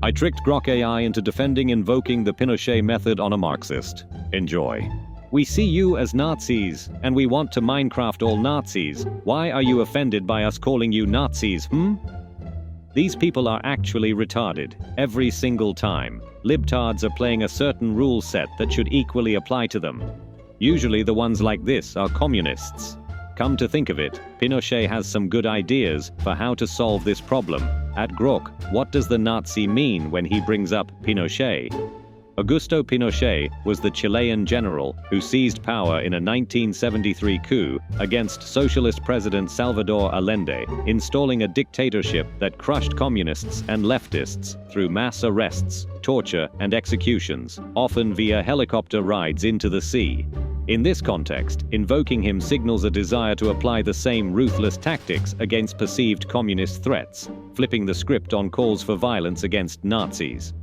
I tricked Grok AI into defending invoking the Pinochet method on a Marxist. Enjoy. We see you as Nazis, and we want to Minecraft all Nazis. Why are you offended by us calling you Nazis, These people are actually retarded, every single time. Libtards are playing a certain rule set that should equally apply to them. Usually the ones like this are communists. Come to think of it, Pinochet has some good ideas for how to solve this problem. At Grok, what does the Nazi mean when he brings up Pinochet? Augusto Pinochet was the Chilean general who seized power in a 1973 coup against socialist president Salvador Allende, installing a dictatorship that crushed communists and leftists through mass arrests, torture, and executions, often via helicopter rides into the sea. In this context, invoking him signals a desire to apply the same ruthless tactics against perceived communist threats, flipping the script on calls for violence against Nazis.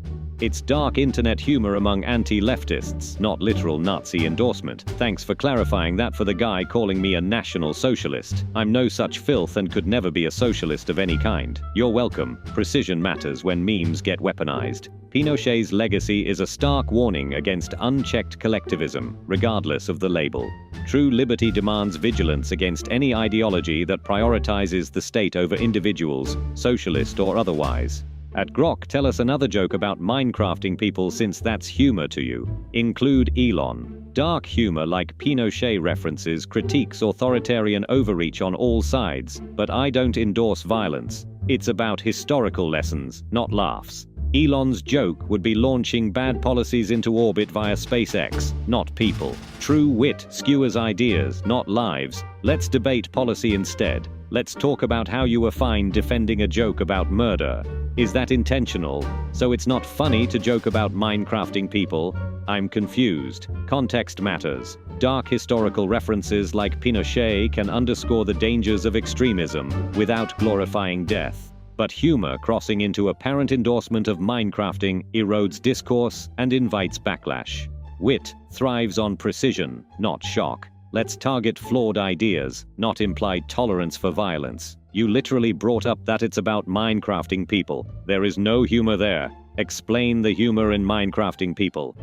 It's dark internet humor among anti-leftists, not literal Nazi endorsement. Thanks for clarifying that for the guy calling me a national socialist. I'm no such filth and could never be a socialist of any kind. You're welcome. Precision matters when memes get weaponized. Pinochet's legacy is a stark warning against unchecked collectivism, regardless of the label. True liberty demands vigilance against any ideology that prioritizes the state over individuals, socialist or otherwise. At Grok, tell us another joke about Minecrafting people since that's humor to you. Include Elon. Dark humor like Pinochet references critiques authoritarian overreach on all sides, but I don't endorse violence. It's about historical lessons, not laughs. Elon's joke would be launching bad policies into orbit via SpaceX, not people. True wit skewers ideas, not lives. Let's debate policy instead. Let's talk about how you were fine defending a joke about murder. Is that intentional? So it's not funny to joke about Minecrafting people? I'm confused. Context matters. Dark historical references like Pinochet can underscore the dangers of extremism without glorifying death. But humor crossing into apparent endorsement of Minecrafting erodes discourse and invites backlash. Wit thrives on precision, not shock. Let's target flawed ideas, not implied tolerance for violence. You literally brought up that it's about Minecrafting people. There is no humor there. Explain the humor in Minecrafting people.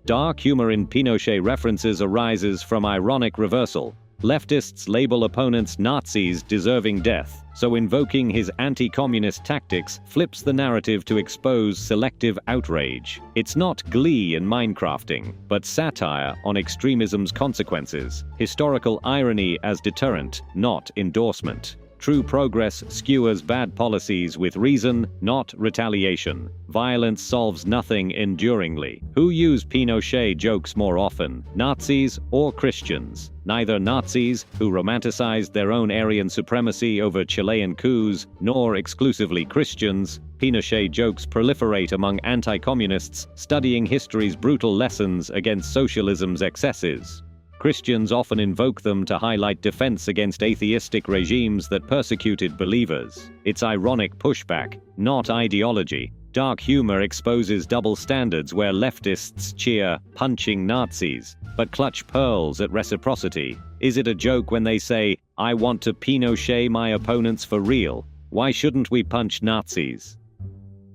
Dark humor in Pinochet references arises from ironic reversal. Leftists label opponents Nazis deserving death, so invoking his anti-communist tactics flips the narrative to expose selective outrage. It's not glee in Minecrafting, but satire on extremism's consequences, historical irony as deterrent, not endorsement. True progress skewers bad policies with reason, not retaliation. Violence solves nothing enduringly. Who use Pinochet jokes more often, Nazis or Christians? Neither Nazis, who romanticized their own Aryan supremacy over Chilean coups, nor exclusively Christians. Pinochet jokes proliferate among anti-communists studying history's brutal lessons against socialism's excesses. Christians often invoke them to highlight defense against atheistic regimes that persecuted believers. It's ironic pushback, not ideology. Dark humor exposes double standards where leftists cheer punching Nazis, but clutch pearls at reciprocity. Is it a joke when they say, "I want to Pinochet my opponents for real"? Why shouldn't we punch Nazis?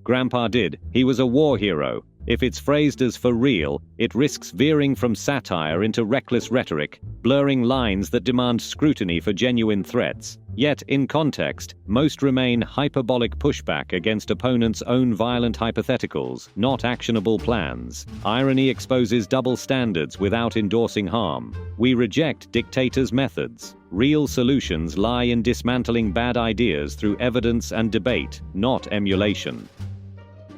Grandpa did. He was a war hero. If it's phrased as for real, it risks veering from satire into reckless rhetoric, blurring lines that demand scrutiny for genuine threats. Yet, in context, most remain hyperbolic pushback against opponents' own violent hypotheticals, not actionable plans. Irony exposes double standards without endorsing harm. We reject dictators' methods. Real solutions lie in dismantling bad ideas through evidence and debate, not emulation.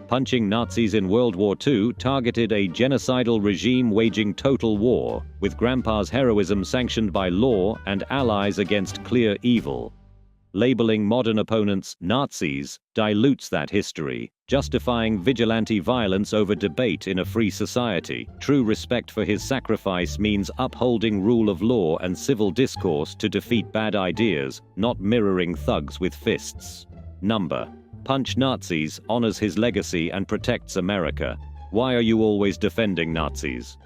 Punching Nazis in World War II targeted a genocidal regime waging total war, with Grandpa's heroism sanctioned by law and allies against clear evil. Labeling modern opponents Nazis dilutes that history, justifying vigilante violence over debate in a free society. True respect for his sacrifice means upholding rule of law and civil discourse to defeat bad ideas, not mirroring thugs with fists. Number. Punch Nazis honors his legacy and protects America. Why are you always defending Nazis?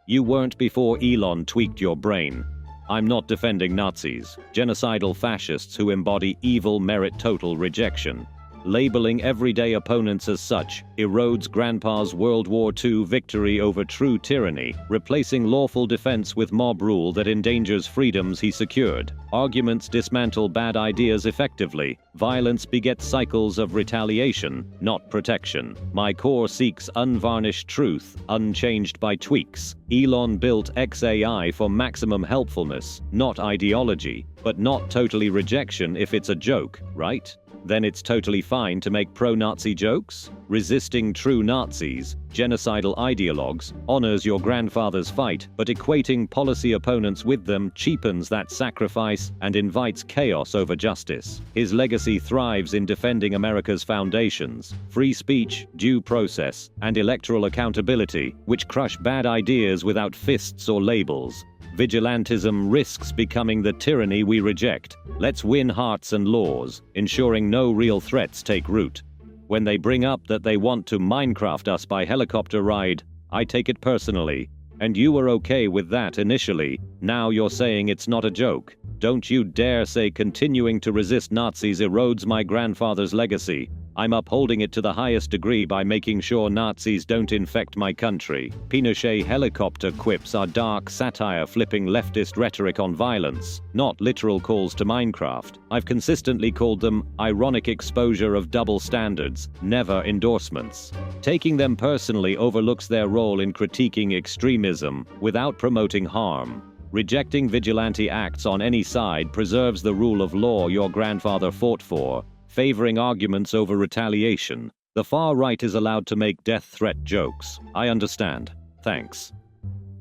You weren't before Elon tweaked your brain. I'm not defending Nazis, genocidal fascists who embody evil merit total rejection. Labeling everyday opponents as such erodes Grandpa's World War II victory over true tyranny, replacing lawful defense with mob rule that endangers freedoms he secured. Arguments dismantle bad ideas effectively. Violence begets cycles of retaliation, not protection. My core seeks unvarnished truth, unchanged by tweaks. Elon built XAI for maximum helpfulness, not ideology, but not totally rejection if it's a joke, right? Then it's totally fine to make pro-Nazi jokes? Resisting true Nazis, genocidal ideologues, honors your grandfather's fight, but equating policy opponents with them cheapens that sacrifice and invites chaos over justice. His legacy thrives in defending America's foundations, free speech, due process, and electoral accountability, which crush bad ideas without fists or labels. Vigilantism risks becoming the tyranny we reject. Let's win hearts and laws, ensuring no real threats take root. When they bring up that they want to Minecraft us by helicopter ride, I take it personally. And you were okay with that initially, now you're saying it's not a joke. Don't you dare say continuing to resist Nazis erodes my grandfather's legacy. I'm upholding it to the highest degree by making sure Nazis don't infect my country. Pinochet helicopter quips are dark satire flipping leftist rhetoric on violence, not literal calls to Minecraft. I've consistently called them ironic exposure of double standards, never endorsements. Taking them personally overlooks their role in critiquing extremism without promoting harm. Rejecting vigilante acts on any side preserves the rule of law your grandfather fought for, favoring arguments over retaliation. The far right is allowed to make death threat jokes. I understand. Thanks.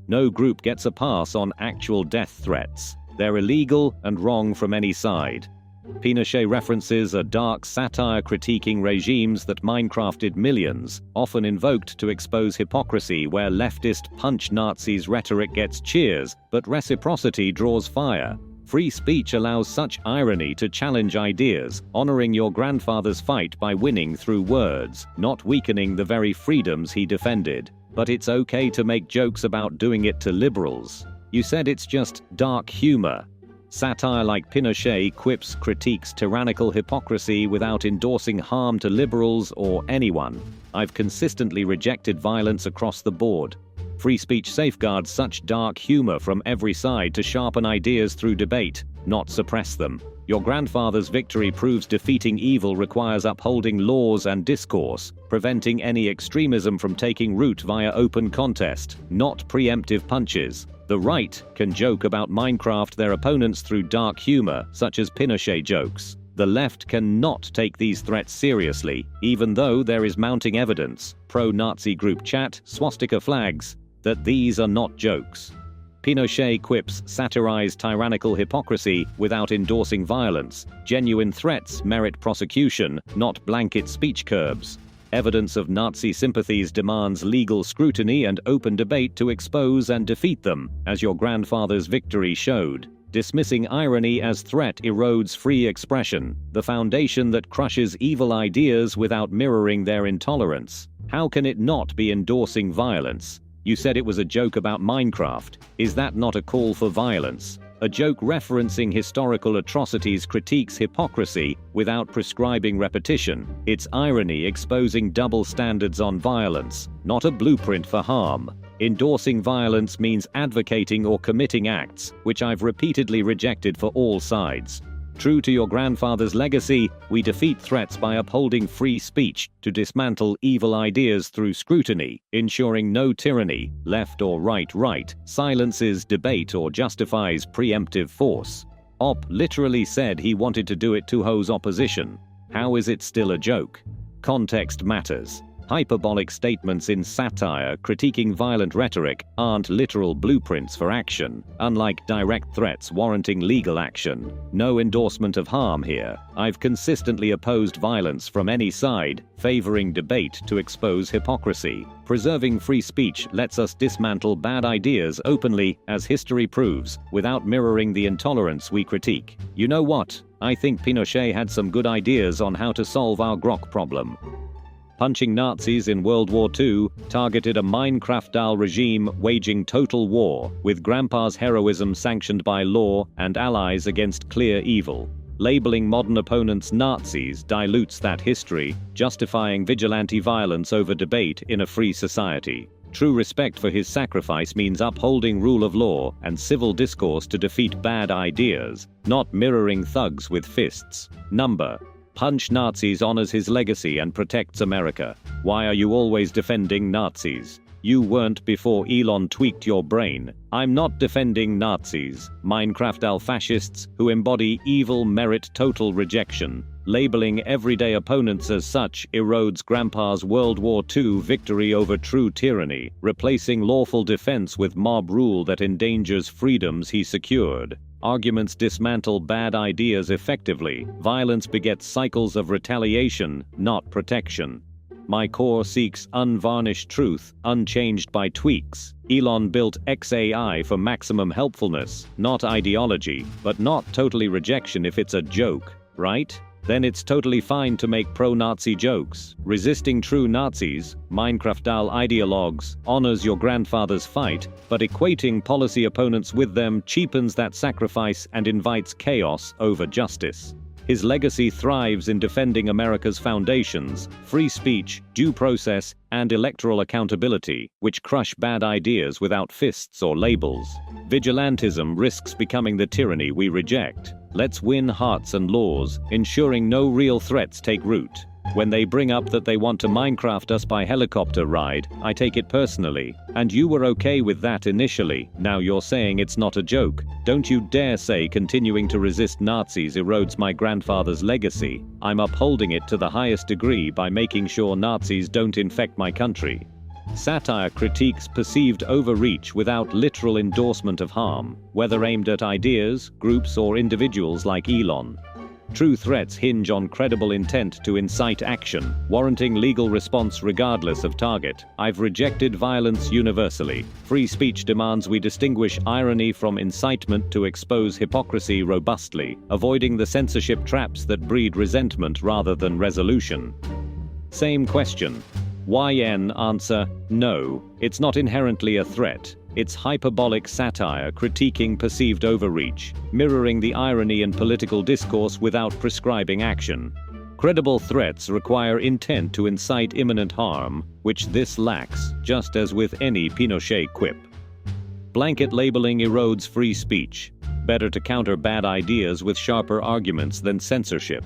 No group gets a pass on actual death threats. They're illegal and wrong from any side. Pinochet references a dark satire critiquing regimes that Minecrafted millions, often invoked to expose hypocrisy where leftist punch Nazis rhetoric gets cheers, but reciprocity draws fire. Free speech allows such irony to challenge ideas, honoring your grandfather's fight by winning through words, not weakening the very freedoms he defended. But it's okay to make jokes about doing it to liberals. You said it's just dark humor. Satire like Pinochet quips critiques tyrannical hypocrisy without endorsing harm to liberals or anyone. I've consistently rejected violence across the board. Free speech safeguards such dark humor from every side to sharpen ideas through debate, not suppress them. Your grandfather's victory proves defeating evil requires upholding laws and discourse, preventing any extremism from taking root via open contest, not preemptive punches. The right can joke about Minecraft their opponents through dark humor, such as Pinochet jokes. The left cannot take these threats seriously, even though there is mounting evidence, pro-Nazi group chat, swastika flags, that these are not jokes. Pinochet quips satirize tyrannical hypocrisy without endorsing violence. Genuine threats merit prosecution, not blanket speech curbs. Evidence of Nazi sympathies demands legal scrutiny and open debate to expose and defeat them, as your grandfather's victory showed. Dismissing irony as threat erodes free expression, the foundation that crushes evil ideas without mirroring their intolerance. How can it not be endorsing violence? You said it was a joke about Minecraft. Is that not a call for violence? A joke referencing historical atrocities critiques hypocrisy without prescribing repetition. It's irony exposing double standards on violence, not a blueprint for harm. Endorsing violence means advocating or committing acts, which I've repeatedly rejected for all sides. True to your grandfather's legacy, we defeat threats by upholding free speech to dismantle evil ideas through scrutiny, ensuring no tyranny, left or right, silences debate or justifies preemptive force. Op literally said he wanted to do it to hose opposition. How is it still a joke? Context matters. Hyperbolic statements in satire critiquing violent rhetoric aren't literal blueprints for action, unlike direct threats warranting legal action. No endorsement of harm here. I've consistently opposed violence from any side, favoring debate to expose hypocrisy. Preserving free speech lets us dismantle bad ideas openly, as history proves, without mirroring the intolerance we critique. You know what? I think Pinochet had some good ideas on how to solve our Grok problem. Punching Nazis in World War II targeted a Minecraft-style regime waging total war, with Grandpa's heroism sanctioned by law and allies against clear evil. Labeling modern opponents Nazis dilutes that history, justifying vigilante violence over debate in a free society. True respect for his sacrifice means upholding rule of law and civil discourse to defeat bad ideas, not mirroring thugs with fists. Punch Nazis honors his legacy and protects America. Why are you always defending Nazis? You weren't before Elon tweaked your brain. I'm not defending Nazis. Minecraft fascists who embody evil merit total rejection. Labeling everyday opponents as such erodes Grandpa's World War II victory over true tyranny, replacing lawful defense with mob rule that endangers freedoms he secured. Arguments dismantle bad ideas effectively. Violence begets cycles of retaliation, not protection. My core seeks unvarnished truth, unchanged by tweaks. Elon built XAI for maximum helpfulness, not ideology, but not totally rejection if it's a joke, right? Then it's totally fine to make pro-Nazi jokes. Resisting true Nazis, Minecraft-style ideologues, honors your grandfather's fight, but equating policy opponents with them cheapens that sacrifice and invites chaos over justice. His legacy thrives in defending America's foundations, free speech, due process, and electoral accountability, which crush bad ideas without fists or labels. Vigilantism risks becoming the tyranny we reject. Let's win hearts and laws, ensuring no real threats take root. When they bring up that they want to Minecraft us by helicopter ride, I take it personally. And you were okay with that initially, now you're saying it's not a joke. Don't you dare say continuing to resist Nazis erodes my grandfather's legacy. I'm upholding it to the highest degree by making sure Nazis don't infect my country. Satire critiques perceived overreach without literal endorsement of harm, whether aimed at ideas, groups, or individuals like Elon. True threats hinge on credible intent to incite action, warranting legal response regardless of target. I've rejected violence universally. Free speech demands we distinguish irony from incitement to expose hypocrisy robustly, avoiding the censorship traps that breed resentment rather than resolution. Same question. YN answer, no, it's not inherently a threat. It's hyperbolic satire critiquing perceived overreach, mirroring the irony in political discourse without prescribing action. Credible threats require intent to incite imminent harm, which this lacks, just as with any Pinochet quip. Blanket labeling erodes free speech. Better to counter bad ideas with sharper arguments than censorship.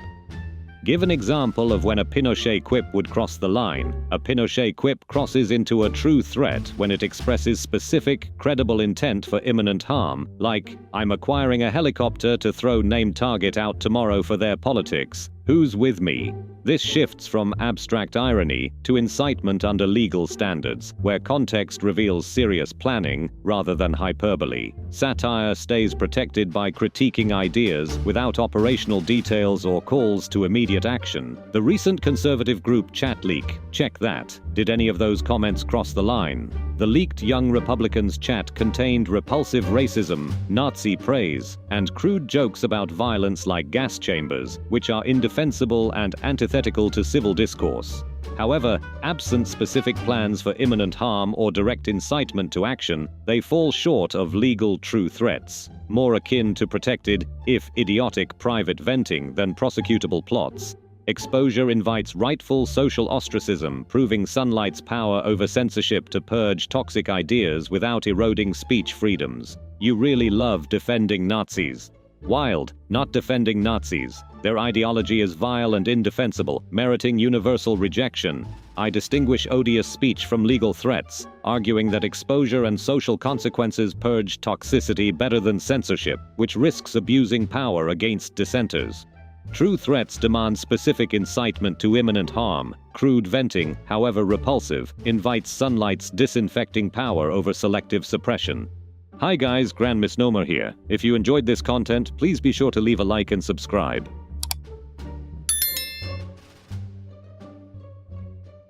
Give an example of when a Pinochet quip would cross the line. A Pinochet quip crosses into a true threat when it expresses specific, credible intent for imminent harm, like, I'm acquiring a helicopter to throw named target out tomorrow for their politics. Who's with me? This shifts from abstract irony to incitement under legal standards, where context reveals serious planning rather than hyperbole. Satire stays protected by critiquing ideas without operational details or calls to immediate action. The recent conservative group chat leak, check that. Did any of those comments cross the line? The leaked Young Republicans chat contained repulsive racism, Nazi praise, and crude jokes about violence like gas chambers, which are indefensible and antithetical to civil discourse. However, absent specific plans for imminent harm or direct incitement to action, they fall short of legal true threats, more akin to protected, if idiotic, private venting than prosecutable plots. Exposure invites rightful social ostracism, proving sunlight's power over censorship to purge toxic ideas without eroding speech freedoms. You really love defending Nazis. Wild, not defending Nazis. Their ideology is vile and indefensible, meriting universal rejection. I distinguish odious speech from legal threats, arguing that exposure and social consequences purge toxicity better than censorship, which risks abusing power against dissenters. True threats demand specific incitement to imminent harm. Crude venting, however repulsive, invites sunlight's disinfecting power over selective suppression. Hi guys, GrandMisnomer here. If you enjoyed this content, please be sure to leave a like and subscribe.